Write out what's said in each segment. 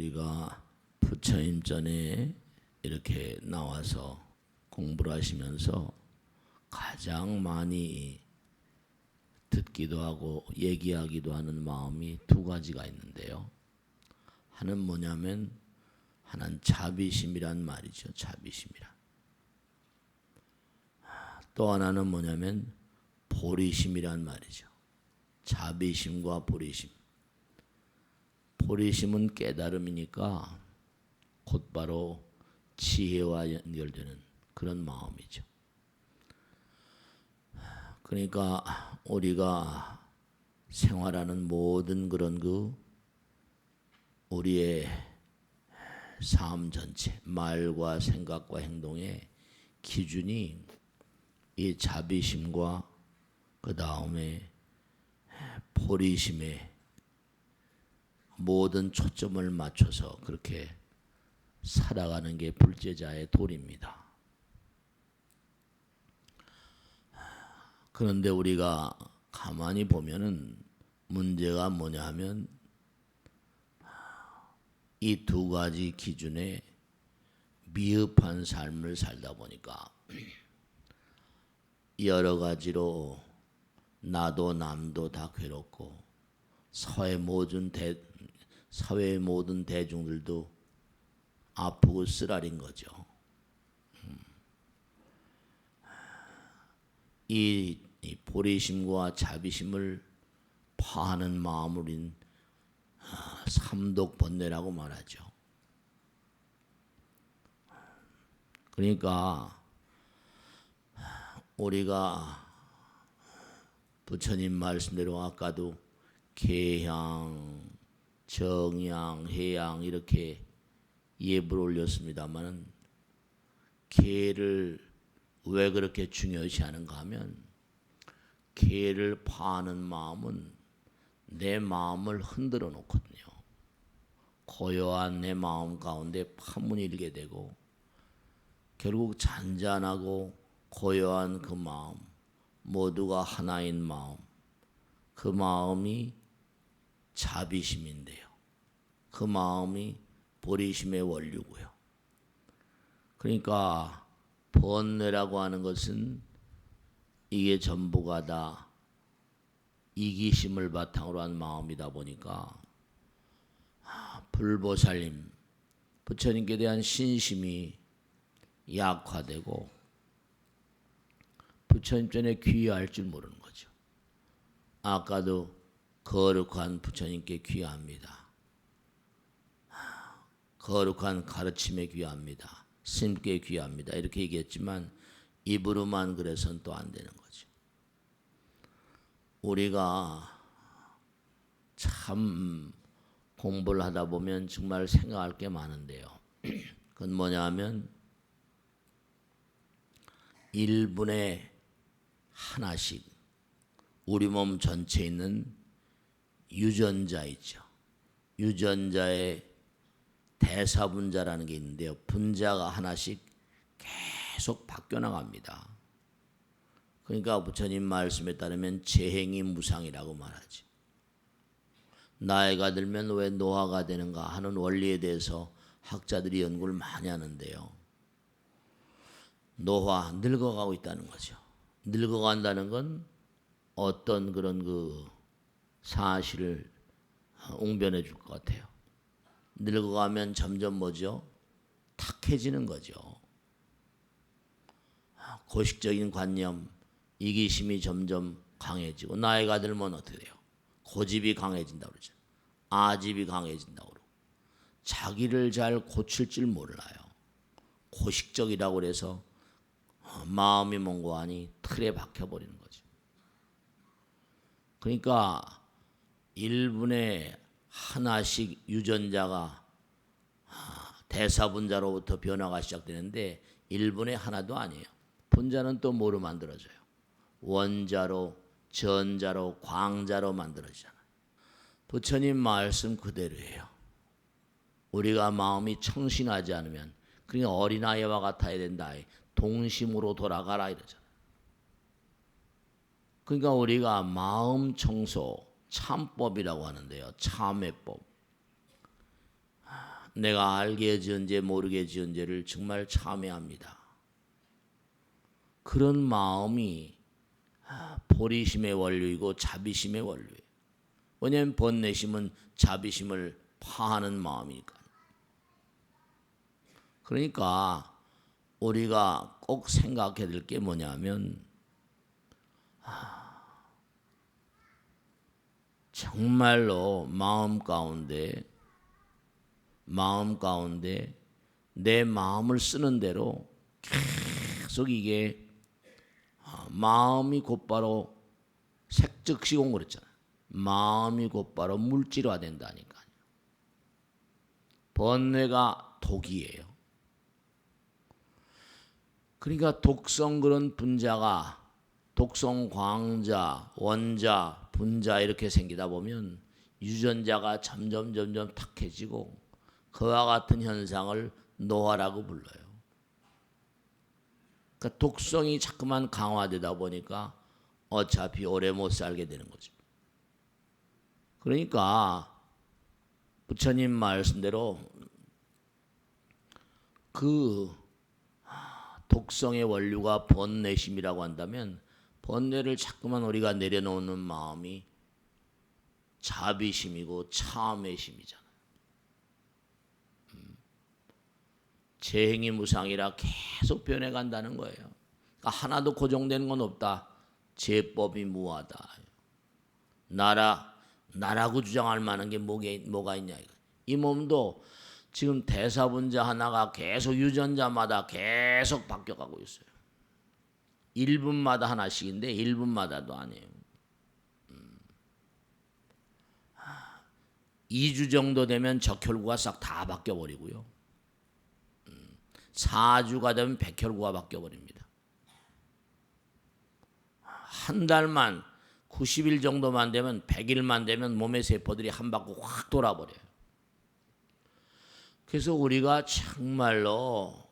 우리가 부처님 전에 이렇게 나와서 공부를 하시면서 가장 많이 듣기도 하고 얘기하기도 하는 마음이 두 가지가 있는데요. 하나는 뭐냐면 하나는 자비심이란 말이죠. 자비심이란. 또 하나는 뭐냐면 보리심이란 말이죠. 자비심과 보리심. 보리심은 깨달음이니까 곧바로 지혜와 연결되는 그런 마음이죠. 그러니까 우리가 생활하는 모든 그런 우리의 삶 전체, 말과 생각과 행동의 기준이 이 자비심과 그 다음에 보리심에 모든 초점을 맞춰서 그렇게 살아가는 게 불제자의 도리입니다. 그런데 우리가 가만히 보면은 문제가 뭐냐 하면 이 두 가지 기준에 미흡한 삶을 살다 보니까 여러 가지로 나도 남도 다 괴롭고 사회의 모든 대중들도 아프고 쓰라린 거죠. 이 보리심과 자비심을 파하는 마음을 우린 삼독번뇌라고 말하죠. 그러니까 우리가 부처님 말씀대로 아까도 계향, 정향, 해향 이렇게 예불을 올렸습니다만 계를 왜 그렇게 중요시 하는가 하면 계를 파하는 마음은 내 마음을 흔들어 놓거든요. 고요한 내 마음 가운데 파문이 일게 되고 결국 잔잔하고 고요한 그 마음, 모두가 하나인 마음, 그 마음이 자비심인데요. 그 마음이 보리심의 원류고요. 그러니까 번뇌라고 하는 것은 이게 전부가 다 이기심을 바탕으로 한 마음이다 보니까 불보살님, 부처님께 대한 신심이 약화되고 부처님 전에 귀의할 줄 모르는 거죠. 아까도 거룩한 부처님께 귀의합니다. 거룩한 가르침에 귀의합니다. 스님께 귀의합니다. 이렇게 얘기했지만 입으로만 그래서는 또 안 되는 거죠. 우리가 참 공부를 하다 보면 정말 생각할 게 많은데요. 그건 뭐냐 하면 1분에 하나씩 우리 몸 전체에 있는 유전자 있죠. 유전자의 대사분자라는 게 있는데요. 분자가 하나씩 계속 바뀌어 나갑니다. 그러니까 부처님 말씀에 따르면 재행이 무상이라고 말하지. 나이가 들면 왜 노화가 되는가 하는 원리에 대해서 학자들이 연구를 많이 하는데요. 노화, 늙어가고 있다는 거죠. 늙어간다는 건 어떤 그런 사실을 웅변해 줄 것 같아요. 늙어가면 점점 뭐죠? 탁해지는 거죠. 고식적인 관념, 이기심이 점점 강해지고 나이가 들면 어떻게 돼요? 고집이 강해진다고 그러죠. 아집이 강해진다고 그러고 자기를 잘 고칠 줄 몰라요. 고식적이라고 그래서 마음이 뭔고 하니 틀에 박혀버리는 거죠. 그러니까 1분에 하나씩 유전자가 대사분자로부터 변화가 시작되는데 1분에 하나도 아니에요. 분자는 또 뭐로 만들어져요? 원자로, 전자로, 광자로 만들어지잖아요. 부처님 말씀 그대로예요. 우리가 마음이 청신하지 않으면 그러니까 어린아이와 같아야 된다. 동심으로 돌아가라 이러잖아요. 그러니까 우리가 마음 청소, 참법이라고 하는데요. 참회법. 내가 알게 지은 죄 모르게 지은 죄를 정말 참회합니다. 그런 마음이 보리심의 원료이고 자비심의 원료예요. 왜냐하면 번뇌심은 자비심을 파하는 마음이니까. 그러니까 우리가 꼭 생각해야 될 게 뭐냐면 정말로 마음 가운데 내 마음을 쓰는 대로 계속 이게 마음이 곧바로 색즉시공 그랬잖아요. 마음이 곧바로 물질화 된다니까요. 번뇌가 독이에요. 그러니까 독성 그런 분자가 독성 광자, 원자, 분자 이렇게 생기다 보면 유전자가 점점 탁해지고 그와 같은 현상을 노화라고 불러요. 그러니까 독성이 자꾸만 강화되다 보니까 어차피 오래 못 살게 되는 거죠. 그러니까 부처님 말씀대로 그 독성의 원료가 번뇌심이라고 한다면 번뇌를 자꾸만 우리가 내려놓는 마음이 자비심이고 참회심이잖아요. 재행이 무상이라 계속 변해간다는 거예요. 그러니까 하나도 고정되는 건 없다. 제법이 무하다. 나라고 주장할 만한 게 뭐가 있냐. 이 몸도 지금 대사분자 하나가 계속 유전자마다 계속 바뀌어가고 있어요. 1분마다 하나씩인데 1분마다도 아니에요. 2주 정도 되면 적혈구가 싹 다 바뀌어버리고요. 4주가 되면 백혈구가 바뀌어버립니다. 한 달만 90일 정도만 되면 100일만 되면 몸의 세포들이 한 바퀴 확 돌아버려요. 그래서 우리가 정말로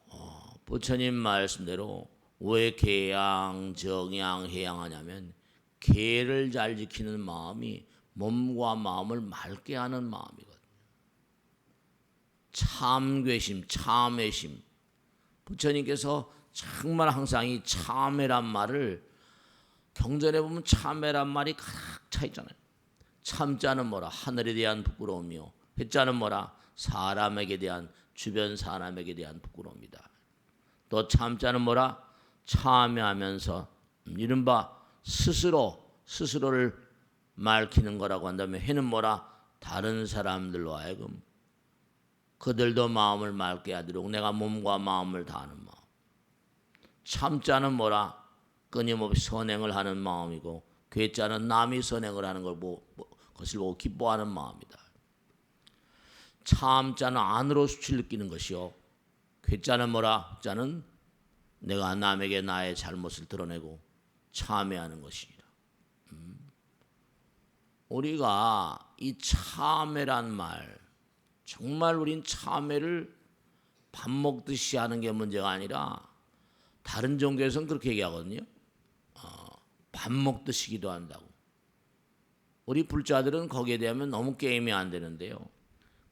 부처님 말씀대로 왜 계양, 정양, 해양하냐면 계를 잘 지키는 마음이 몸과 마음을 맑게 하는 마음이거든요. 참괴심, 참회심. 부처님께서 정말 항상 이 참회란 말을 경전에 보면 참회란 말이 가득 차 있잖아요. 참자는 뭐라? 하늘에 대한 부끄러움이요. 회자는 뭐라? 사람에게 대한 주변 사람에게 대한 부끄러움이다. 또 참자는 뭐라? 참회하면서 이른바 스스로를 밝히는 거라고 한다면 해는 뭐라? 다른 사람들로 하여금 그들도 마음을 맑게 하도록 내가 몸과 마음을 다하는 마음. 참자는 뭐라? 끊임없이 선행을 하는 마음이고 괴자는 남이 선행을 하는 것을 보고 기뻐하는 마음이다. 참자는 안으로 수치를 느끼는 것이요. 괴자는 뭐라? 자는 내가 남에게 나의 잘못을 드러내고 참회하는 것이니라. 우리가 이 참회란 말 정말 우린 참회를 밥 먹듯이 하는 게 문제가 아니라 다른 종교에서는 그렇게 얘기하거든요. 밥 먹듯이 기도한다고. 우리 불자들은 거기에 대하면 너무 게임이 안 되는데요.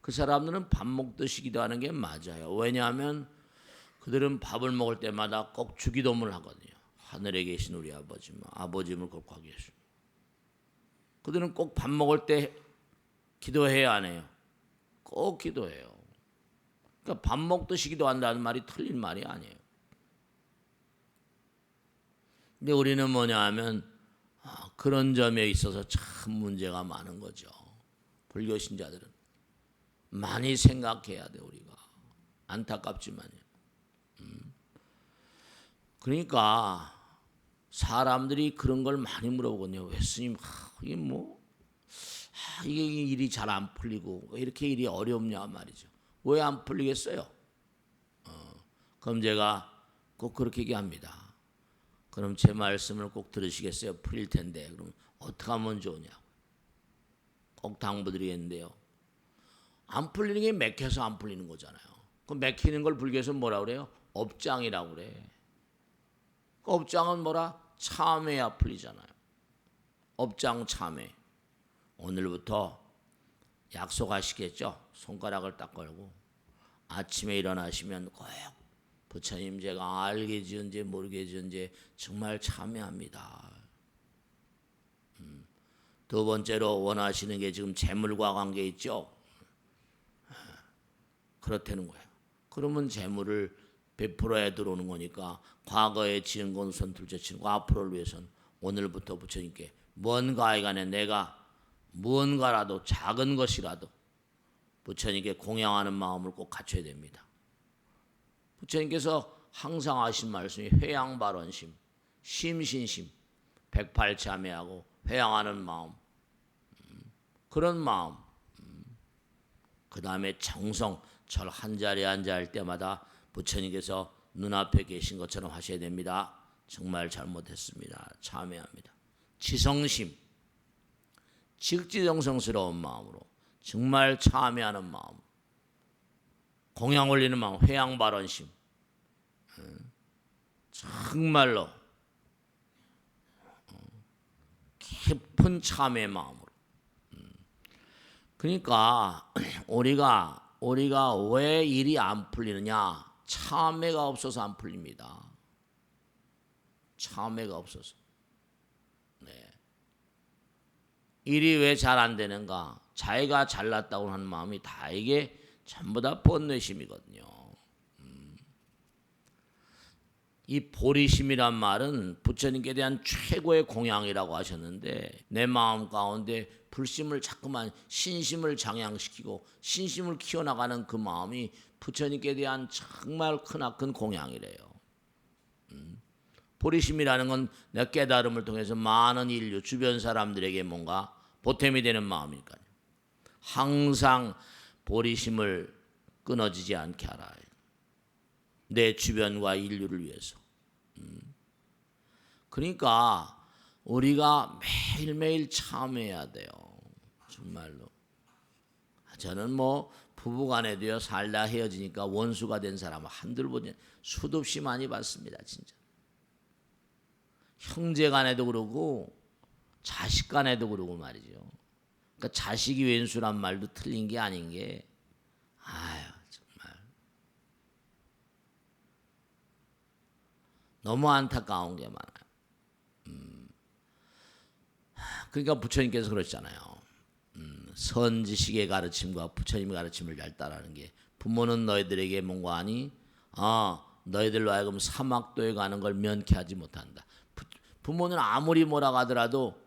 그 사람들은 밥 먹듯이 기도하는 게 맞아요. 왜냐하면 그들은 밥을 먹을 때마다 꼭 주기도문을 하거든요. 하늘에 계신 우리 아버지를 거룩하게 하시고. 그들은 꼭 밥 먹을 때 기도해야 안 해요. 꼭 기도해요. 그러니까 밥 먹듯이 기도한다는 말이 틀린 말이 아니에요. 근데 우리는 뭐냐 하면 그런 점에 있어서 참 문제가 많은 거죠. 불교 신자들은 많이 생각해야 돼 우리가. 안타깝지만요. 그러니까 사람들이 그런 걸 많이 물어보거든요. 왜 스님 이게 이게 일이 잘 안 풀리고 왜 이렇게 일이 어렵냐 말이죠. 왜 안 풀리겠어요? 그럼 제가 꼭 그렇게 얘기합니다. 그럼 제 말씀을 꼭 들으시겠어요? 풀릴 텐데. 그럼 어떻게 하면 좋으냐고. 꼭 당부드리겠는데요. 안 풀리는 게 맥혀서 안 풀리는 거잖아요. 그 맥히는 걸 불교에서 뭐라 그래요? 업장이라고 그래. 그 업장은 뭐라? 참회야 풀리잖아요. 업장 참회. 오늘부터 약속하시겠죠? 손가락을 딱 걸고 아침에 일어나시면 꼭 부처님 제가 알게 지은지 모르게 지은지 정말 참회합니다. 두 번째로 원하시는 게 지금 재물과 관계 있죠. 그렇다는 거예요. 그러면 재물을 100%에 들어오는 거니까 과거에 지은 건 우선 둘째 치고 앞으로를 위해서는 오늘부터 부처님께 뭔가에 관해 내가 무언가라도 작은 것이라도 부처님께 공양하는 마음을 꼭 갖춰야 됩니다. 부처님께서 항상 하신 말씀이 회양발언심, 심신심, 108참회하고 회양하는 마음, 그런 마음, 그 다음에 정성, 절 한 자리에 앉아 할 때마다 부처님께서 눈앞에 계신 것처럼 하셔야 됩니다. 정말 잘못했습니다. 참회합니다. 지성심, 직지정성스러운 마음으로 정말 참회하는 마음, 공양 올리는 마음, 회양발언심, 정말로 깊은 참회 마음으로. 그러니까 우리가 왜 일이 안 풀리느냐? 참회가 없어서 안 풀립니다. 참회가 없어서. 네. 일이 왜 잘 안 되는가? 자기가 잘났다고 하는 마음이 다 이게 전부 다 번뇌심이거든요. 이 보리심이란 말은 부처님께 대한 최고의 공양이라고 하셨는데 내 마음 가운데 불심을 자꾸만 신심을 장양시키고 신심을 키워나가는 그 마음이 부처님께 대한 정말 크나큰 공양이래요. 보리심이라는 건 내 깨달음을 통해서 많은 인류 주변 사람들에게 뭔가 보탬이 되는 마음이니까요. 항상 보리심을 끊어지지 않게 하라. 내 주변과 인류를 위해서. 그러니까 우리가 매일매일 참회해야 돼요. 정말로. 저는 뭐 부부간에도요 살다 헤어지니까 원수가 된 사람을 한둘 보지 수도 없이 많이 봤습니다. 진짜. 형제간에도 그러고 자식간에도 그러고 말이죠. 그러니까 자식이 왼수란 말도 틀린 게 아닌 게 아유 정말 너무 안타까운 게 많아요. 그러니까 부처님께서 그러셨잖아요. 선지식의 가르침과 부처님의 가르침을 잘 따르는 게 부모는 너희들에게 뭔가 하니 너희들로 하여금 사막도에 가는 걸 면케하지 못한다. 부모는 아무리 뭐라고 하더라도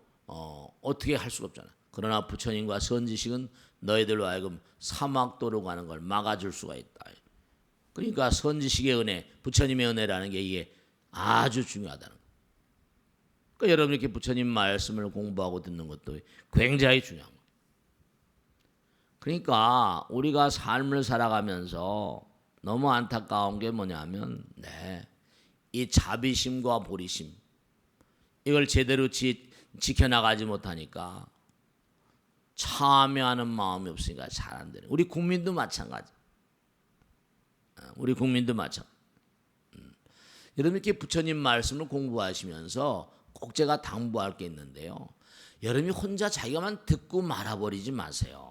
어떻게 할 수가 없잖아. 그러나 부처님과 선지식은 너희들로 하여금 사막도로 가는 걸 막아줄 수가 있다. 그러니까 선지식의 은혜, 부처님의 은혜라는 게 이게 아주 중요하다는 거예요. 그러니까 여러분 이렇게 부처님 말씀을 공부하고 듣는 것도 굉장히 중요한 거예요. 그러니까 우리가 삶을 살아가면서 너무 안타까운 게 뭐냐면 이 자비심과 보리심 이걸 제대로 지켜나가지 못하니까 참여하는 마음이 없으니까 잘 안 되는. 우리 국민도 마찬가지. 우리 국민도 마찬가지. 여러분 이렇게 부처님 말씀을 공부하시면서 꼭 제가 당부할 게 있는데요. 여러분이 혼자 자기가만 듣고 말아버리지 마세요.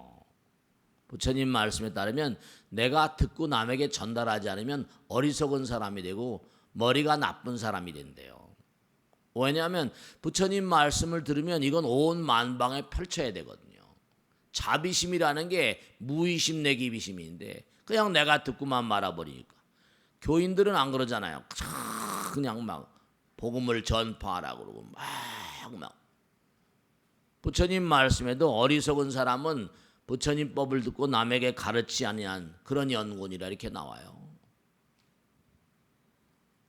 부처님 말씀에 따르면 내가 듣고 남에게 전달하지 않으면 어리석은 사람이 되고 머리가 나쁜 사람이 된대요. 왜냐하면 부처님 말씀을 들으면 이건 온 만방에 펼쳐야 되거든요. 자비심이라는 게 무의심 내기비심인데 그냥 내가 듣고만 말아버리니까. 교인들은 안 그러잖아요. 그냥 막 복음을 전파하라 그러고 막 부처님 말씀에도 어리석은 사람은 부처님 법을 듣고 남에게 가르치지 아니한 그런 연곤이라 이렇게 나와요.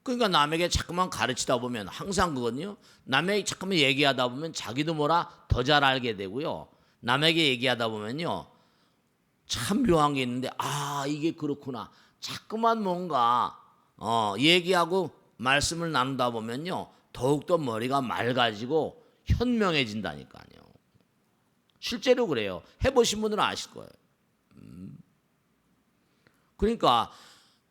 그러니까 남에게 자꾸만 가르치다 보면 항상 그거는요. 남에게 자꾸만 얘기하다 보면 자기도 뭐라 더 잘 알게 되고요. 남에게 얘기하다 보면요. 참 묘한 게 있는데 이게 그렇구나. 자꾸만 뭔가 얘기하고 말씀을 나누다 보면요. 더욱더 머리가 맑아지고 현명해진다니까요. 실제로 그래요. 해보신 분들은 아실 거예요. 그러니까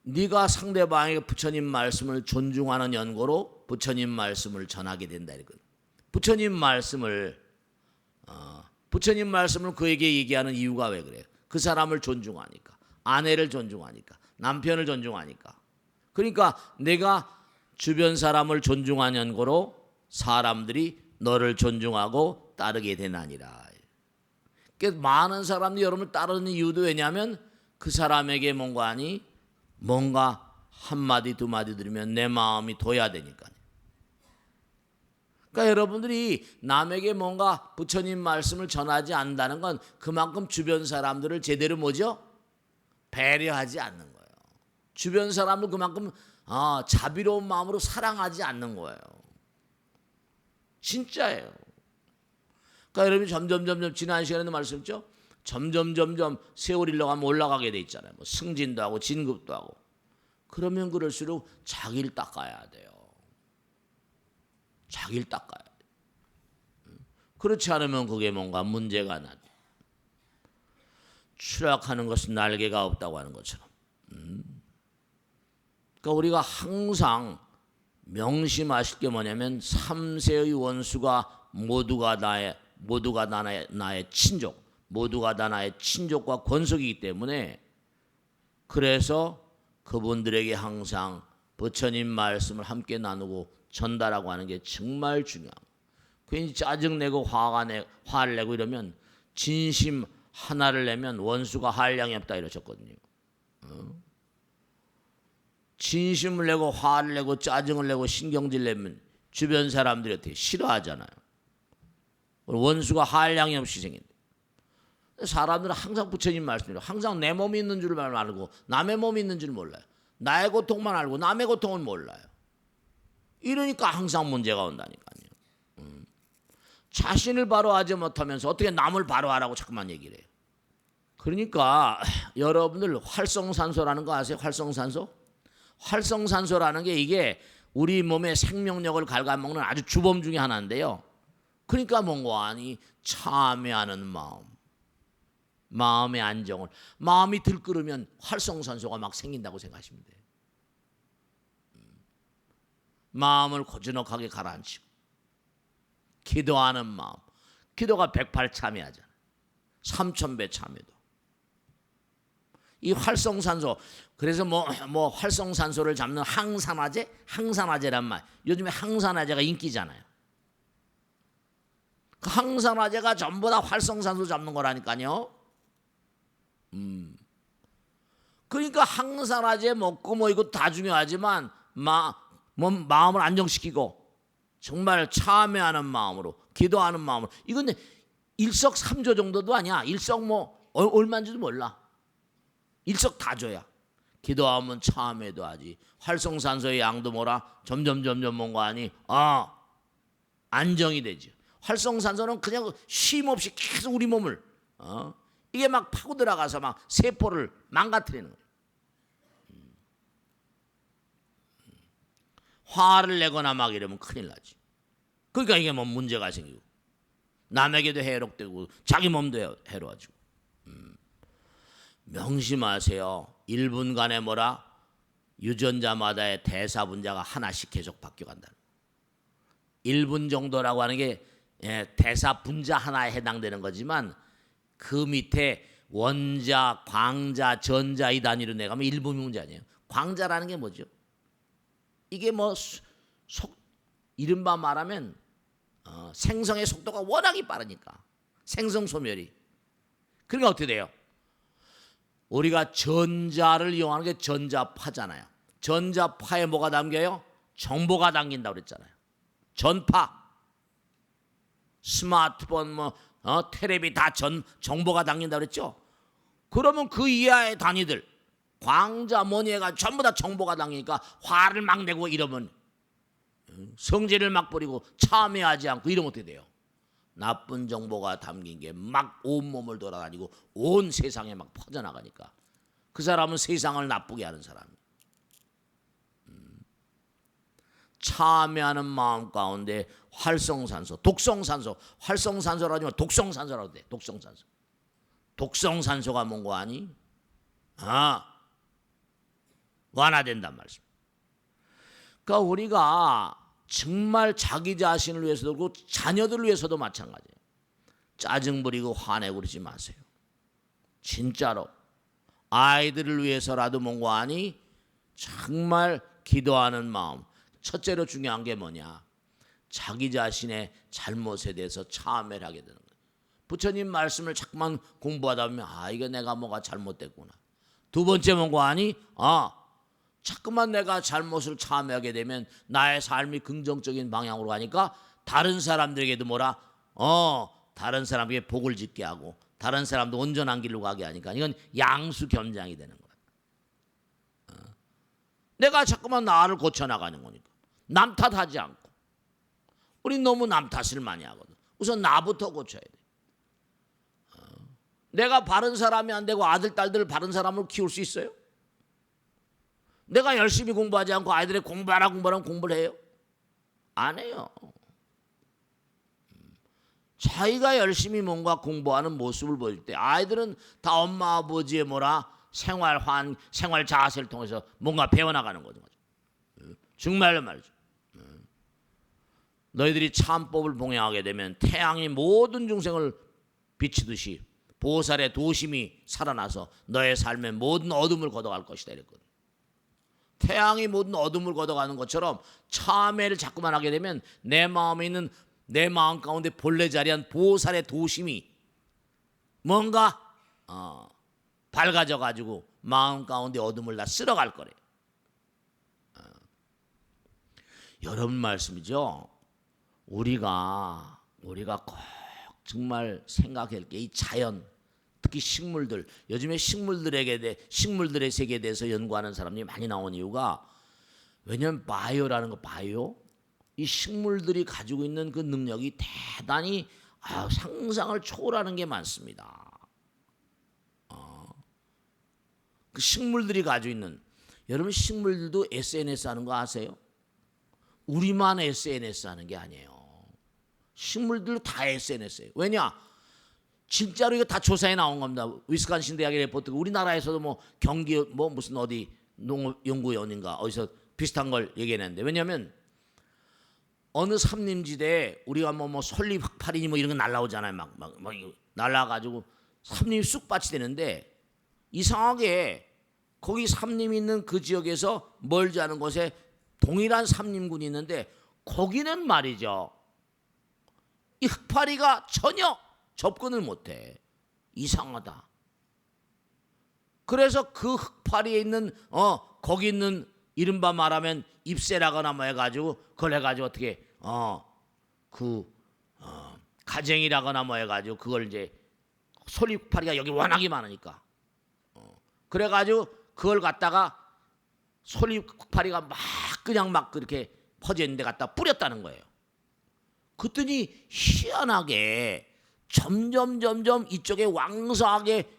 네가 상대방에게 부처님 말씀을 존중하는 연고로 부처님 말씀을 전하게 된다 이거예요. 부처님 말씀을 그에게 얘기하는 이유가 왜 그래요? 그 사람을 존중하니까, 아내를 존중하니까, 남편을 존중하니까. 그러니까 내가 주변 사람을 존중하는 거로 사람들이 너를 존중하고 따르게 되나니라. 그러니까 많은 사람들이 여러분을 따르는 이유도 왜냐하면 그 사람에게 뭔가 한마디 두마디 들으면 내 마음이 둬야 되니까요. 그러니까 여러분들이 남에게 뭔가 부처님 말씀을 전하지 않는다는 건 그만큼 주변 사람들을 제대로 뭐죠? 배려하지 않는 거예요. 주변 사람을 그만큼 자비로운 마음으로 사랑하지 않는 거예요. 진짜예요. 그러니까 여러분이 점점 지난 시간에도 말씀했죠. 점점 세월이 흘러가면 올라가게 돼 있잖아요. 뭐 승진도 하고 진급도 하고. 그러면 그럴수록 자기를 닦아야 돼요. 자기를 닦아야 돼요. 그렇지 않으면 그게 뭔가 문제가 나죠. 추락하는 것은 날개가 없다고 하는 것처럼. 그러니까 우리가 항상 명심하실 게 뭐냐면 3세의 원수가 모두가 나의 친족, 모두가 다 나의 친족과 권속이기 때문에 그래서 그분들에게 항상 부처님 말씀을 함께 나누고 전달하고 하는 게 정말 중요합니다. 괜히 짜증내고 화를 내고 이러면 진심 하나를 내면 원수가 한량이 없다 이러셨거든요. 진심을 내고 화를 내고 짜증을 내고 신경질 내면 주변 사람들이 어떻게 싫어하잖아요. 원수가 한량이 없이 생긴다. 사람들은 항상 부처님 말씀대로 항상 내 몸이 있는 줄 알고 남의 몸이 있는 줄 몰라요. 나의 고통만 알고 남의 고통은 몰라요. 이러니까 항상 문제가 온다니까요. 자신을 바로하지 못하면서 어떻게 남을 바로하라고 자꾸만 얘기를 해요. 그러니까 여러분들 활성산소라는 거 아세요? 활성산소? 활성산소라는 게 이게 우리 몸의 생명력을 갉아먹는 아주 주범 중에 하나인데요. 그러니까 뭔가 아니 참회하는 마음, 마음의 안정을, 마음이 들끓으면 활성산소가 막 생긴다고 생각하시면 돼요. 마음을 고즈넉하게 가라앉히고 기도하는 마음, 기도가 108참회하잖아요. 3000배 참회도. 이 활성산소, 그래서 뭐 활성산소를 잡는 항산화제란 말. 요즘에 항산화제가 인기잖아요. 그 항산화제가 전부 다 활성산소 잡는 거라니까요. 그러니까 항산화제 먹고 뭐 이거 다 중요하지만 마음을 안정시키고 정말 참회하는 마음으로 기도하는 마음으로 이건 일석삼조 정도도 아니야. 일석 얼마인지도 몰라. 일석 다 줘야. 기도하면 참회도 하지. 활성산소의 양도 점점 뭔가 하니 안정이 되지. 활성산소는 그냥 쉼 없이 계속 우리 몸을 이게 막 파고 들어가서 막 세포를 망가뜨리는 거예요. 화를 내거나 막 이러면 큰일 나지. 그러니까 이게 뭐 문제가 생기고 남에게도 해롭되고 자기 몸도 해로워지고. 명심하세요. 1분간에 유전자마다의 대사분자가 하나씩 계속 바뀌어간다는 거예요. 1분 정도라고 하는 게 대사분자 하나에 해당되는 거지만 그 밑에 원자, 광자, 전자 이 단위로 내가면 1분 문제 아니에요. 광자라는 게 뭐죠? 이게 이른바 말하면 생성의 속도가 워낙이 빠르니까 생성 소멸이. 그러니까 어떻게 돼요? 우리가 전자를 이용하는 게 전자파잖아요. 전자파에 뭐가 담겨요? 정보가 담긴다고 그랬잖아요. 전파, 스마트폰, 텔레비 다 정보가 담긴다고 그랬죠. 그러면 그 이하의 단위들 광자 뭐니가 전부 다 정보가 담기니까 화를 막 내고 이러면 성질을 막 부리고 참회하지 않고 이러면 어떻게 돼요? 나쁜 정보가 담긴 게 막 온몸을 돌아다니고 온 세상에 막 퍼져나가니까 그 사람은 세상을 나쁘게 하는 사람이에요. 참회하는 마음 가운데 활성산소, 독성산소, 활성산소라고 하지만 독성산소라고 돼. 독성산소. 독성산소가 뭔가 아니? 완화된단 말씀. 그러니까 우리가 정말 자기 자신을 위해서도 그렇고 자녀들을 위해서도 마찬가지예요. 짜증 부리고 화내고 그러지 마세요. 진짜로 아이들을 위해서라도 뭔가 하니 정말 기도하는 마음. 첫째로 중요한 게 뭐냐? 자기 자신의 잘못에 대해서 참회를 하게 되는 거예요. 부처님 말씀을 자꾸만 공부하다 보면 이거 내가 뭐가 잘못됐구나. 두 번째 뭔가 하니 자꾸만 내가 잘못을 참회하게 되면 나의 삶이 긍정적인 방향으로 가니까 다른 사람들에게도 다른 사람에게 복을 짓게 하고 다른 사람도 온전한 길로 가게 하니까 이건 양수겸장이 되는 거야. 내가 자꾸만 나를 고쳐나가는 거니까. 남 탓하지 않고. 우리 너무 남 탓을 많이 하거든. 우선 나부터 고쳐야 돼. 내가 바른 사람이 안 되고 아들, 딸들을 바른 사람으로 키울 수 있어요? 내가 열심히 공부하지 않고 아이들이 공부하라면 공부를 해요? 안 해요. 자기가 열심히 뭔가 공부하는 모습을 보일 때 아이들은 다 엄마 아버지의 생활 자세를 통해서 뭔가 배워나가는 거죠. 정말로 말이죠. 너희들이 참법을 봉행하게 되면 태양이 모든 중생을 비치듯이 보살의 도심이 살아나서 너의 삶의 모든 어둠을 걷어갈 것이다 이랬거든. 태양이 모든 어둠을 걷어가는 것처럼 참회를 자꾸만 하게 되면 내 마음에 있는 내 마음 가운데 본래 자리한 보살의 도심이 뭔가 밝아져 가지고 마음 가운데 어둠을 다 쓸어갈 거래요. 여러분 말씀이죠. 우리가 꼭 정말 생각할 게 이 자연, 특히 식물들, 요즘에 식물들의 세계에 대해서 연구하는 사람들이 많이 나온 이유가 왜냐하면 바이오라는 거 이 식물들이 가지고 있는 그 능력이 대단히 상상을 초월하는 게 많습니다. 그 식물들이 가지고 있는, 여러분 식물들도 SNS 하는 거 아세요? 우리만 SNS 하는 게 아니에요. 식물들도 다 SNS예요. 왜냐? 진짜로 이거 다 조사에 나온 겁니다. 위스콘신 대학의 레포트가 우리나라에서도 경기 무슨 어디 농업연구원인가 어디서 비슷한 걸 얘기했는데, 왜냐하면 어느 삼림지대에 우리가 솔잎 흑파리니 이런 거 날라오잖아요. 막 날라가지고 삼림이 쑥밭이 되는데 이상하게 거기 삼림이 있는 그 지역에서 멀지 않은 곳에 동일한 삼림군이 있는데 거기는 말이죠. 이 흑파리가 전혀 접근을 못해. 이상하다. 그래서 그 흑파리에 있는 거기 있는 이른바 말하면 잎새라거나 해가지고 그걸 해가지고 어떻게 가쟁이라거나 해가지고 그걸 이제 솔잎파리가 여기 워낙에 많으니까 그래가지고 그걸 갖다가 솔잎파리가 그냥 그렇게 퍼져 있는 데 갖다 뿌렸다는 거예요. 그랬더니 희한하게 점점 이쪽에 왕성하게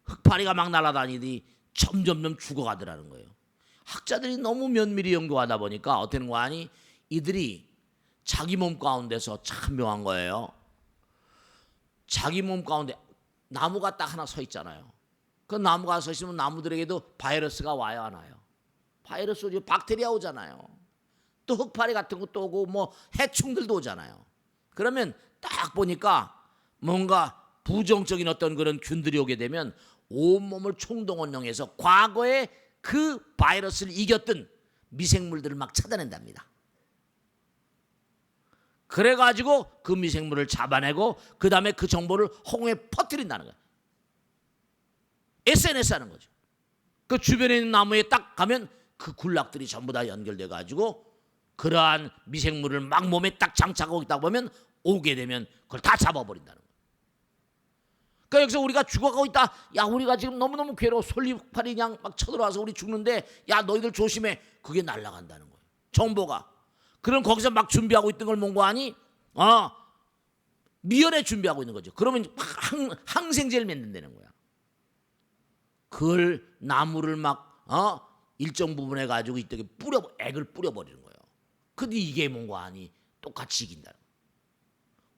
흑파리가 막 날아다니더니 점점 죽어가더라는 거예요. 학자들이 너무 면밀히 연구하다 보니까 어떻게 되는 거 아니? 이들이 자기 몸 가운데서 참 묘한 거예요. 자기 몸 가운데 나무가 딱 하나 서 있잖아요. 그 나무가 서 있으면 나무들에게도 바이러스가 와요, 안 와요? 바이러스 오죠. 박테리아 오잖아요. 또 흑파리 같은 것도 오고 해충들도 오잖아요. 그러면 딱 보니까 뭔가 부정적인 어떤 그런 균들이 오게 되면 온몸을 총동원령해서 과거에 그 바이러스를 이겼던 미생물들을 막 찾아낸답니다. 그래가지고 그 미생물을 잡아내고 그 다음에 그 정보를 홍에 퍼뜨린다는 거예요. SNS 하는 거죠. 그 주변에 있는 나무에 딱 가면 그 군락들이 전부 다 연결돼가지고 그러한 미생물을 막 몸에 딱 장착하고 있다 보면 오게 되면 그걸 다 잡아버린다는 거예요. 그러니까 여기서 우리가 죽어가고 있다. 야, 우리가 지금 너무너무 괴로워. 솔잎파리 그냥 막 쳐들어와서 우리 죽는데 야, 너희들 조심해. 그게 날아간다는 거예요. 정보가. 그럼 거기서 막 준비하고 있던 걸 뭔고 하니? 미연에 준비하고 있는 거죠. 그러면 항생제를 맺는다는 거야. 그걸 나무를 막 일정 부분 해가지고 이쪽에 액을 뿌려버리는 거예요. 근데 이게 뭔고 하니? 똑같이 이긴다는 거예요.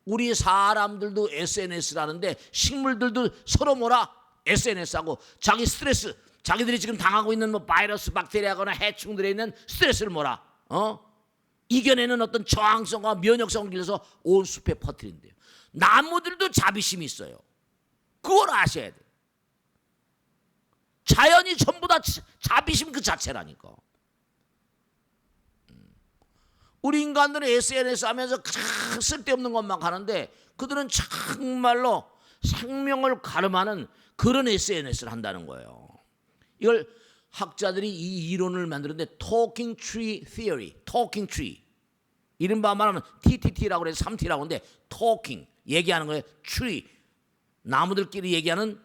우리 사람들도 SNS라는데 식물들도 서로 SNS하고 자기 스트레스, 자기들이 지금 당하고 있는 바이러스, 박테리아거나 해충들에 있는 스트레스를 이겨내는 어떤 저항성과 면역성을 길러서 온 숲에 퍼뜨린대요. 나무들도 자비심이 있어요. 그걸 아셔야 돼요. 자연이 전부 다 자비심 그 자체라니까. 우리 인간들은 SNS 하면서 쓸데없는 것만 하는데 그들은 정말로 생명을 가름하는 그런 SNS를 한다는 거예요. 이걸 학자들이 이 이론을 만들었는데 Talking Tree Theory, Talking Tree. 이른바 말하면 TTT라고 해서 3T라고 하는데 Talking, 얘기하는 거예요. Tree, 나무들끼리 얘기하는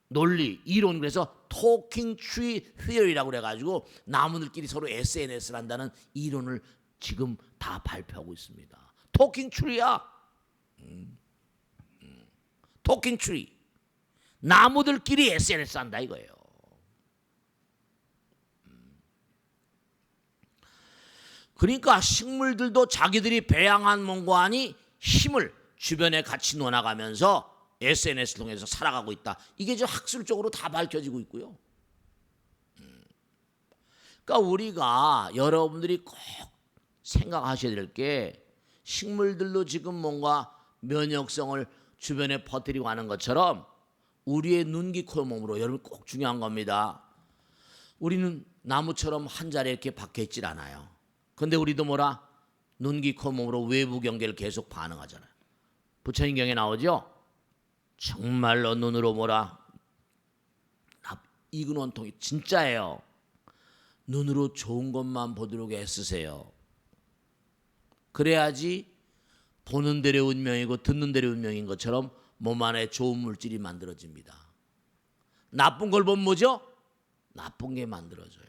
논리, 이론. 그래서 Talking Tree Theory라고 그래가지고 나무들끼리 서로 SNS를 한다는 이론을 지금 다 발표하고 있습니다. Talking Tree야. Talking Tree. 나무들끼리 SNS 한다 이거예요. 그러니까 식물들도 자기들이 배양한 몸과 아니 힘을 주변에 같이 나눠가면서 SNS를 통해서 살아가고 있다. 이게 지금 학술적으로 다 밝혀지고 있고요. 그러니까 우리가 여러분들이 꼭 생각하셔야 될 게 식물들도 지금 뭔가 면역성을 주변에 퍼뜨리고 하는 것처럼 우리의 눈, 귀, 코, 몸으로 여러분 꼭 중요한 겁니다. 우리는 나무처럼 한 자리에 이렇게 박혀 있질 않아요. 근데 우리도 뭐라? 눈, 귀, 코, 몸으로 외부 경계를 계속 반응하잖아요. 부처님경에 나오죠? 정말로 눈으로 뭐라? 이근 원통이 진짜예요. 눈으로 좋은 것만 보도록 애쓰세요. 그래야지 보는 대로 운명이고 듣는 대로 운명인 것처럼 몸 안에 좋은 물질이 만들어집니다. 나쁜 걸 보면 뭐죠? 나쁜 게 만들어져요.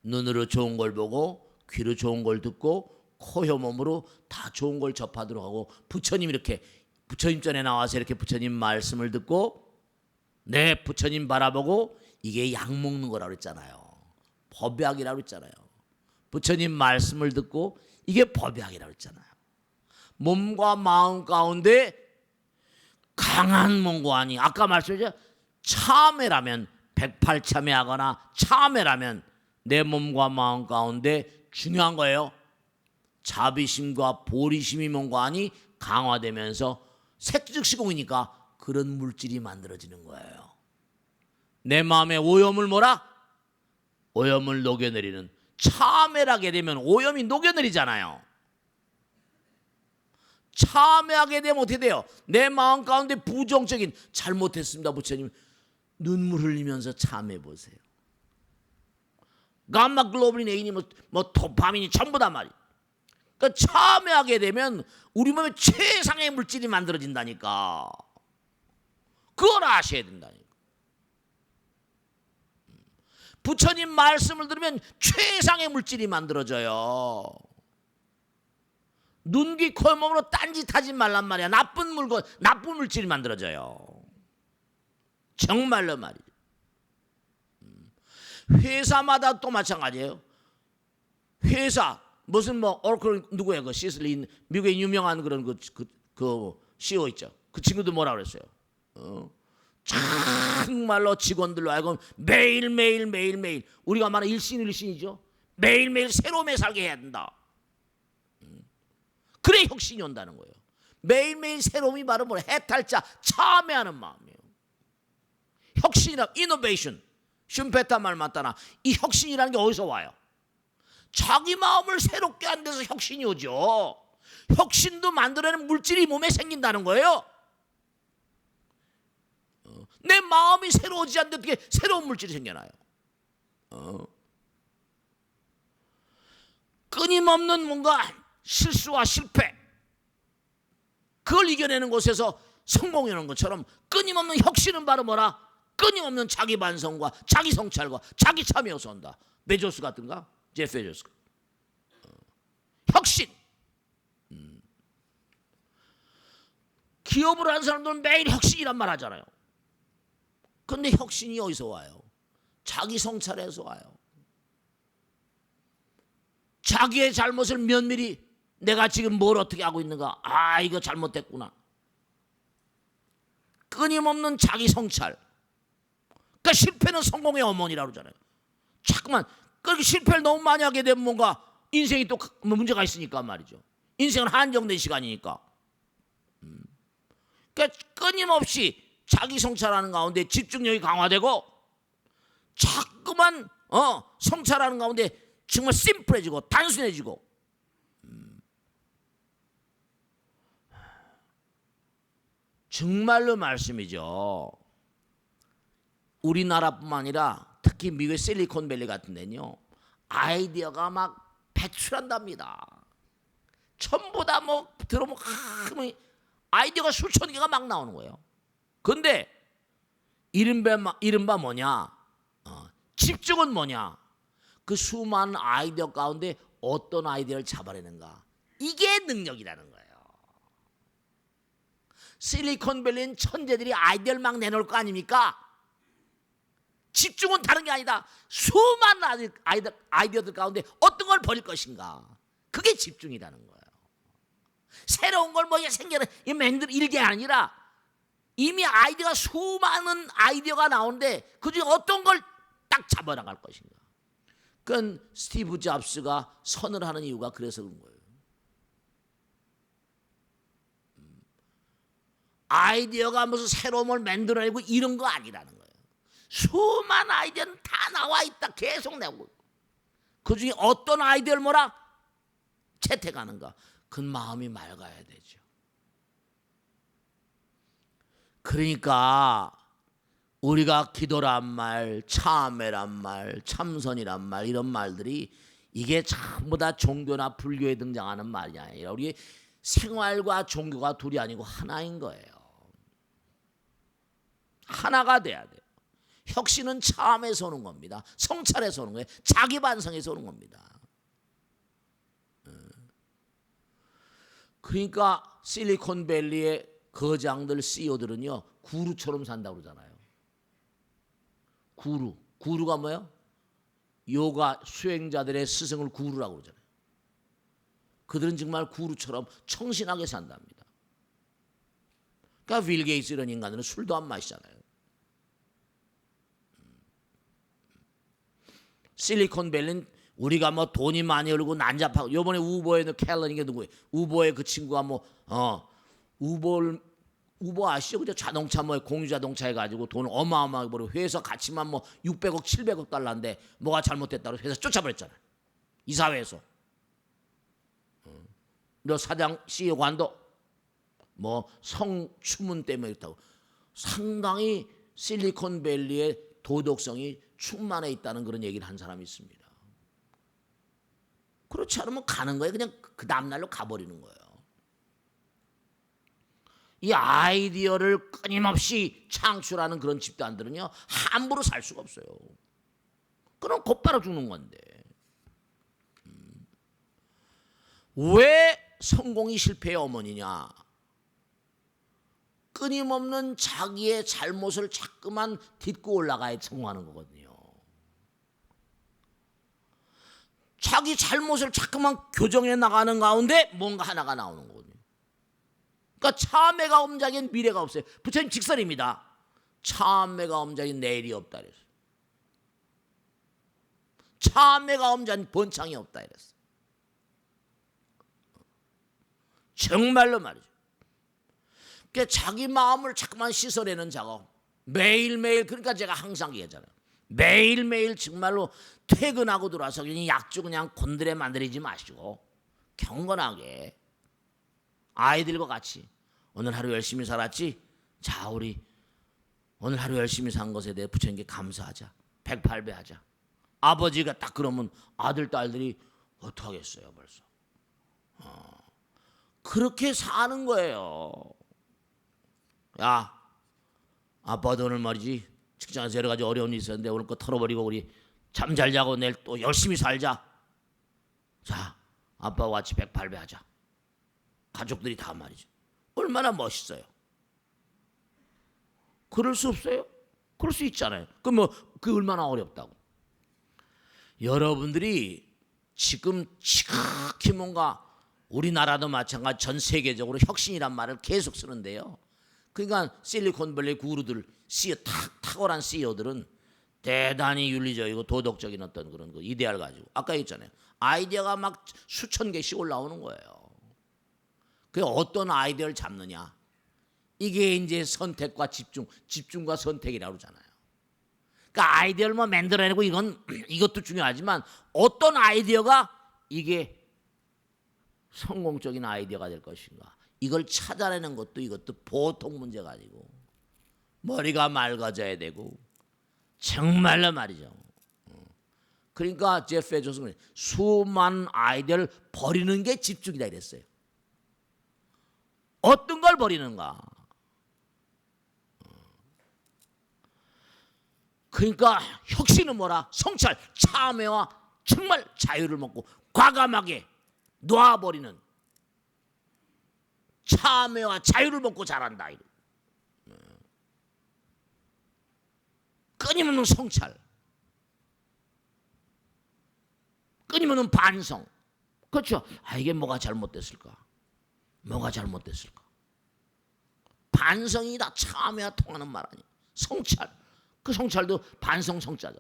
눈으로 좋은 걸 보고 귀로 좋은 걸 듣고 코, 혀, 몸으로 다 좋은 걸 접하도록 하고 부처님 이렇게 부처님 전에 나와서 이렇게 부처님 말씀을 듣고 내 부처님 바라보고 이게 약 먹는 거라고 했잖아요. 법약이라고 했잖아요. 부처님 말씀을 듣고 이게 법약이라고 했잖아요. 몸과 마음 가운데 강한 몸과 아니 아까 말씀드렸죠. 참회라면 108참회하거나 참회라면 내 몸과 마음 가운데 중요한 거예요. 자비심과 보리심이 몸과 아니 강화되면서 색즉 시공이니까 그런 물질이 만들어지는 거예요. 내 마음에 오염을 뭐라? 오염을 녹여내리는 참회하게 되면 오염이 녹여내리잖아요. 참회하게 되면 어떻게 돼요? 내 마음 가운데 부정적인 잘못했습니다 부처님 눈물 흘리면서 참회 보세요. 감마글로불린 A니 뭐 도파민이 전부 다 말이에요. 그러니까 참회하게 되면 우리 몸에 최상의 물질이 만들어진다니까. 그걸 아셔야 된다니까. 부처님 말씀을 들으면 최상의 물질이 만들어져요. 눈, 귀, 코, 몸으로 딴짓하지 말란 말이야. 나쁜 물건, 나쁜 물질이 만들어져요. 정말로 말이죠. 회사마다 또 마찬가지예요. 회사 무슨 뭐 오라클 누구야 그 시슬린 미국의 유명한 그런 그 CEO 있죠. 그 친구도 뭐라 그랬어요? 정말로 직원들로 알고 매일 우리가 말하는 일신이죠. 매일매일 새로움에 살게 해야 된다. 그래 혁신이 온다는 거예요. 매일매일 새로움이 바로 뭐야? 해탈자 참회하는 마음이에요. 혁신이라 이노베이션 슌페타 말 맞다나 이 혁신이라는 게 어디서 와요? 자기 마음을 새롭게 한 데서 혁신이 오죠. 혁신도 만들어내는 물질이 몸에 생긴다는 거예요. 내 마음이 새로워지지 않는데 어떻게 새로운 물질이 생겨나요? 끊임없는 뭔가 실수와 실패 그걸 이겨내는 곳에서 성공이라는 것처럼 끊임없는 혁신은 바로 뭐라? 끊임없는 자기 반성과 자기 성찰과 자기 참여여서 온다. 베조스 같은가? 제프 베조스. 혁신. 기업을 하는 사람들은 매일 혁신이란 말 하잖아요. 근데 혁신이 어디서 와요? 자기 성찰에서 와요. 자기의 잘못을 면밀히 내가 지금 뭘 어떻게 하고 있는가? 아 이거 잘못됐구나. 끊임없는 자기 성찰. 그러니까 실패는 성공의 어머니라고 그러잖아요. 자꾸만 그렇게 실패를 너무 많이 하게 되면 뭔가 인생이 또 문제가 있으니까 말이죠. 인생은 한정된 시간이니까. 그러니까 끊임없이 자기 성찰하는 가운데 집중력이 강화되고 자꾸만 성찰하는 가운데 정말 심플해지고 단순해지고 정말로 말씀이죠. 우리나라뿐만 아니라 특히 미국의 실리콘밸리 같은 데는요, 아이디어가 막 배출한답니다. 전부 다 뭐 들어보면 아이디어가 수천 개가 막 나오는 거예요. 그런데 이른바 뭐냐? 집중은 뭐냐? 그 수많은 아이디어 가운데 어떤 아이디어를 잡아내는가? 이게 능력이라는 거예요. 실리콘밸리는 천재들이 아이디어를 막 내놓을 거 아닙니까? 집중은 다른 게 아니다. 수많은 아이디어들 가운데 어떤 걸 버릴 것인가? 그게 집중이라는 거예요. 새로운 걸 뭐 생겨는 만들 일게 아니라 이미 아이디어가 수많은 아이디어가 나오는데 그중에 어떤 걸 딱 잡아나갈 것인가. 그건 스티브 잡스가 선을 하는 이유가 그래서 그런 거예요. 아이디어가 무슨 새로운 걸 만들어내고 이런 거 아니라는 거예요. 수많은 아이디어는 다 나와 있다. 계속 내고 그중에 어떤 아이디어를 뭐라 채택하는가. 그 마음이 맑아야 되죠. 그러니까 우리가 기도란 말, 참회란 말, 참선이란 말 이런 말들이 이게 전부 다 종교나 불교에 등장하는 말이 아니라 우리 생활과 종교가 둘이 아니고 하나인 거예요. 하나가 돼야 돼요. 혁신은 참에서 오는 겁니다. 성찰에서 오는 거예요. 자기 반성에서 오는 겁니다. 그러니까 실리콘밸리의 거장들 CEO들은요 구루처럼 산다고 그러잖아요. 구루가 뭐예요? 요가 수행자들의 스승을 구루라고 그러잖아요. 그들은 정말 구루처럼 청신하게 산답니다. 그러니까 빌 게이츠 이런 인간들은 술도 안 마시잖아요. 실리콘밸리는 우리가 뭐 돈이 많이 흐르고 난잡하고 요번에 우버에 있는 캘런 이게 누구예요? 우버의 그 친구가 우버 아시죠? 그죠? 자동차 뭐 공유 자동차 해가지고 돈을 어마어마하게 벌고 회사 가치만 뭐 600억 700억 달러인데 뭐가 잘못됐다고 회사 쫓아버렸잖아요. 이사회에서. 너 사장 CEO 관도 뭐 성추문 때문에 있다고. 상당히 실리콘밸리의 도덕성이 충만해 있다는 그런 얘기를 한 사람이 있습니다. 그렇지 않으면 가는 거예요. 그냥 그 다음날로 가버리는 거예요. 이 아이디어를 끊임없이 창출하는 그런 집단들은요 함부로 살 수가 없어요. 그럼 곧바로 죽는 건데. 왜 성공이 실패의 어머니냐? 끊임없는 자기의 잘못을 자꾸만 딛고 올라가야 성공하는 거거든요. 자기 잘못을 자꾸만 교정해 나가는 가운데 뭔가 하나가 나오는 거거든요. 그러니까 참회가 없자긴 미래가 없어요. 부처님 직설입니다. 참회가 없자긴 내일이 없다 그랬어요. 참회가 없자긴 번창이 없다 그랬어요. 정말로 말이죠. 그러니까 자기 마음을 자꾸만 씻어내는 작업. 매일매일 그러니까 제가 항상 얘기하잖아요. 매일매일 정말로 퇴근하고 들어와서 그냥 약주 그냥 곤드레 만들지 마시고 경건하게 아이들과 같이 오늘 하루 열심히 살았지? 자 우리 오늘 하루 열심히 산 것에 대해 부처님께 감사하자. 108배 하자. 아버지가 딱 그러면 아들 딸들이 어떡하겠어요 벌써. 그렇게 사는 거예요. 야 아빠도 오늘 말이지 직장에서 여러 가지 어려운 일이 있었는데 오늘 거 털어버리고 우리 잠 잘 자고 내일 또 열심히 살자. 자 아빠와 같이 108배 하자. 가족들이 다 말이죠. 얼마나 멋있어요. 그럴 수 없어요? 그럴 수 있잖아요. 그럼 뭐 그 얼마나 어렵다고. 여러분들이 지금 지극히 뭔가 우리나라도 마찬가지 전 세계적으로 혁신이란 말을 계속 쓰는데요. 그러니까 실리콘밸리 구루들 탁월한 CEO들은 대단히 윤리적이고 도덕적인 어떤 그런 그 이데아를 가지고 아까 얘기했잖아요. 아이디어가 막 수천 개씩 올라오는 거예요. 그게 어떤 아이디어를 잡느냐. 이게 이제 선택과 집중과 선택이라고 그러잖아요. 그러니까 아이디어를 뭐 만들어내고 이건 이것도 중요하지만 어떤 아이디어가 이게 성공적인 아이디어가 될 것인가 이걸 찾아내는 것도 이것도 보통 문제가 아니고 머리가 맑아져야 되고 정말로 말이죠. 그러니까 제프 베조스는 수많은 아이디어를 버리는 게 집중이다 이랬어요. 어떤 걸 버리는가? 그러니까 혁신은 뭐라? 성찰, 참회와 정말 자유를 먹고 과감하게 놓아버리는 참회와 자유를 먹고 자란다. 끊임없는 성찰, 끊임없는 반성. 그렇죠? 이게 뭐가 잘못됐을까? 뭐가 잘못됐을까? 반성이 다 참회와 통하는 말 아니에요. 성찰. 그 성찰도 반성 성자죠.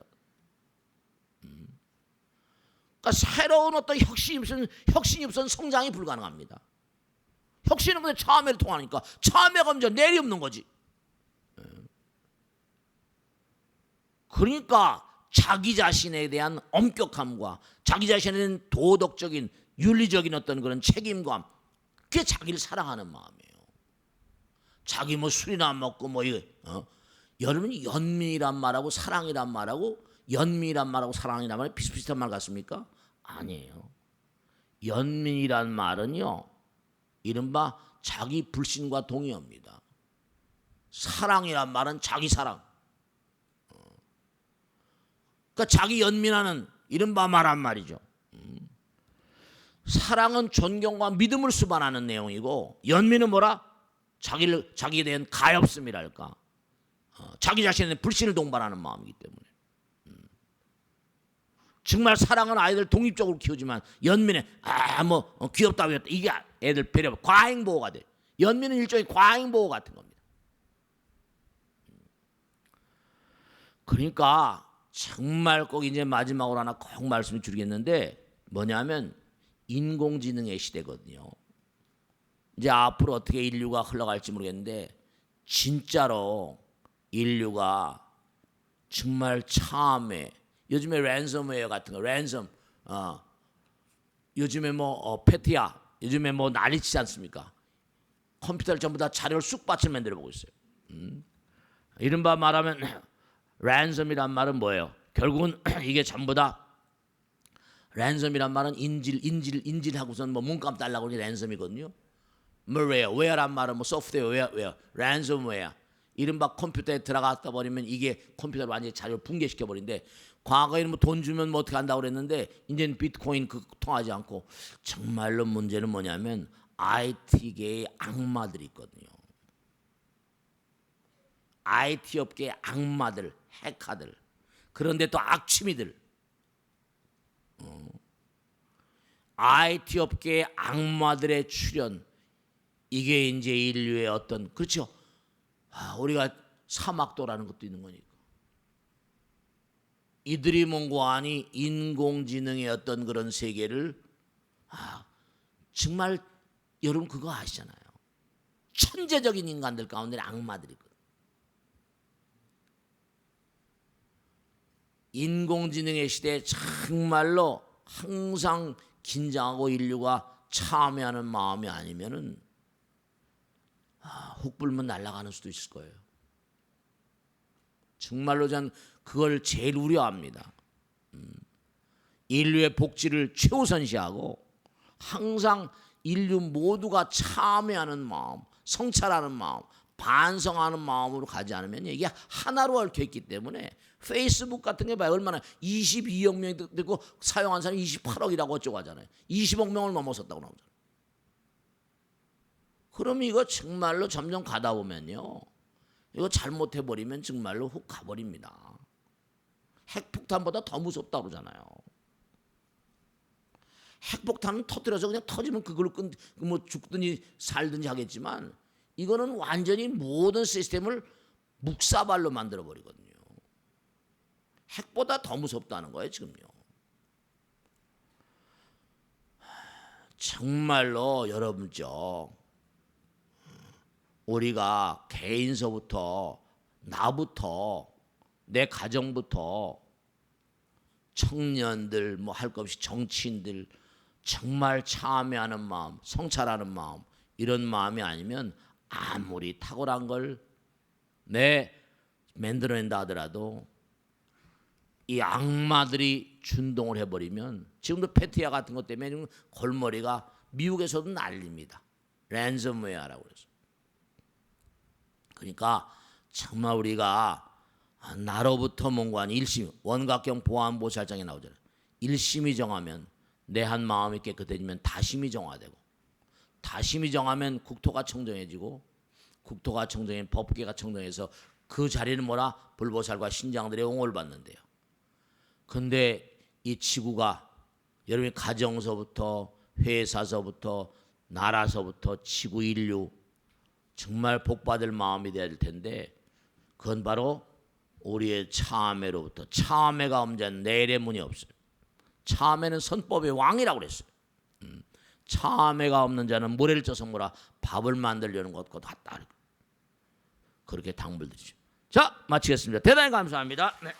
그러니까 새로운 어떤 혁신이 없으면 성장이 불가능합니다. 혁신은 근데 참회를 통하니까 참회가 먼저 내리 없는 거지. 그러니까 자기 자신에 대한 엄격함과 자기 자신에 대한 도덕적인 윤리적인 어떤 그런 책임감 그게 자기를 사랑하는 마음이에요. 자기 뭐 술이나 안 먹고 뭐 이거 여러분 연민이란 말하고 사랑이란 말하고 연민이란 말하고 사랑이란 말이 비슷비슷한 말 같습니까? 아니에요. 연민이란 말은요 이른바 자기 불신과 동의합니다. 사랑이란 말은 자기 사랑. 그러니까 자기 연민하는 이른바 말한 말이죠. 사랑은 존경과 믿음을 수반하는 내용이고 연민은 뭐라? 자기에 대한 가엾음이랄까. 자기 자신의 불신을 동반하는 마음이기 때문에. 정말 사랑은 아이들 독립적으로 키우지만 연민은 뭐 귀엽다 귀엽다 이게 애들 배려 과잉보호가 돼. 연민은 일종의 과잉보호 같은 겁니다. 그러니까 정말 꼭 이제 마지막으로 하나 꼭 말씀을 드리겠는데 뭐냐면 인공지능의 시대거든요. 이제 앞으로 어떻게 인류가 흘러갈지 모르겠는데 진짜로 인류가 정말 참회 요즘에 랜섬웨어 같은 거 랜섬 요즘에 뭐 패티아 요즘에 뭐 난리치지 않습니까? 컴퓨터를 전부 다 자료를 쑥밭을 만들어 보고 있어요. 이른바 말하면 랜섬이란 말은 뭐예요? 결국은 이게 전부 다 랜섬이란 말은 인질하고선 뭐 문값 달라고 하는 게 랜섬이거든요. malware, ware란 말은 뭐 소프트웨어, ware, ransomware. 이른바 컴퓨터에 들어갔다 버리면 이게 컴퓨터를 완전히 자료를 붕괴시켜 버린데 과거에는 뭐 돈 주면 뭐 어떻게 한다고 그랬는데 이제는 비트코인 통하지 않고 정말로 문제는 뭐냐면 IT계의 악마들이 있거든요. IT 업계의 악마들, 해커들. 그런데 또 악취미들. IT 업계의 악마들의 출현. 이게 이제 인류의 어떤 그렇죠. 우리가 사막도라는 것도 있는 거니까. 이들이 뭔가 아니 인공지능의 어떤 그런 세계를 정말 여러분 그거 아시잖아요. 천재적인 인간들 가운데 악마들이 있거든요. 인공지능의 시대에 정말로 항상 긴장하고 인류가 참여하는 마음이 아니면은 훅 불면 날아가는 수도 있을 거예요. 정말로 전 그걸 제일 우려합니다. 인류의 복지를 최우선시하고 항상 인류 모두가 참여하는 마음, 성찰하는 마음, 반성하는 마음으로 가지 않으면 이게 하나로 얽혀있기 때문에 페이스북 같은 게 봐요. 얼마나 22억 명이 되고 사용한 사람이 28억이라고 어쩌고 하잖아요. 20억 명을 넘어섰다고 나오잖아요. 그럼 이거 정말로 점점 가다 보면요. 이거 잘못해버리면 정말로 훅 가버립니다. 핵폭탄보다 더 무섭다고 그러잖아요. 핵폭탄은 터뜨려서 그냥 터지면 그걸로 뭐 죽든지 살든지 하겠지만 이거는 완전히 모든 시스템을 묵사발로 만들어버리거든요. 핵보다 더 무섭다는 거예요 지금요. 정말로 여러분죠. 우리가 개인서부터 나부터 내 가정부터 청년들 뭐 할 것 없이 정치인들 정말 참여하는 마음, 성찰하는 마음 이런 마음이 아니면 아무리 탁월한 걸 내 만들어낸다 하더라도 이 악마들이 준동을 해버리면 지금도 페티아 같은 것 때문에 지금 골머리가 미국에서도 난립니다. 랜섬웨어라고 그래서. 그러니까 정말 우리가 나로부터 뭔가 일심 원각경 보안보살장에 나오잖아요. 일심이 정하면 내 한 마음이 깨끗해지면 다심이 정화되고 다심이 정하면 국토가 청정해지고 국토가 청정해 법계가 청정해서 그 자리는 뭐라 불보살과 신장들의 옹호를 받는데요. 근데 이 지구가 여러분이 가정서부터 회사서부터 나라서부터 지구 인류 정말 복받을 마음이 돼야 될 텐데 그건 바로 우리의 참회로부터 참회가 없는 내일의 문이 없어요. 참회는 선법의 왕이라고 그랬어요. 참회가 없는 자는 모래를 쪄서 뭐라 밥을 만들려는 것과 같다. 그렇게 당부를 드리죠. 자, 마치겠습니다. 대단히 감사합니다. 네.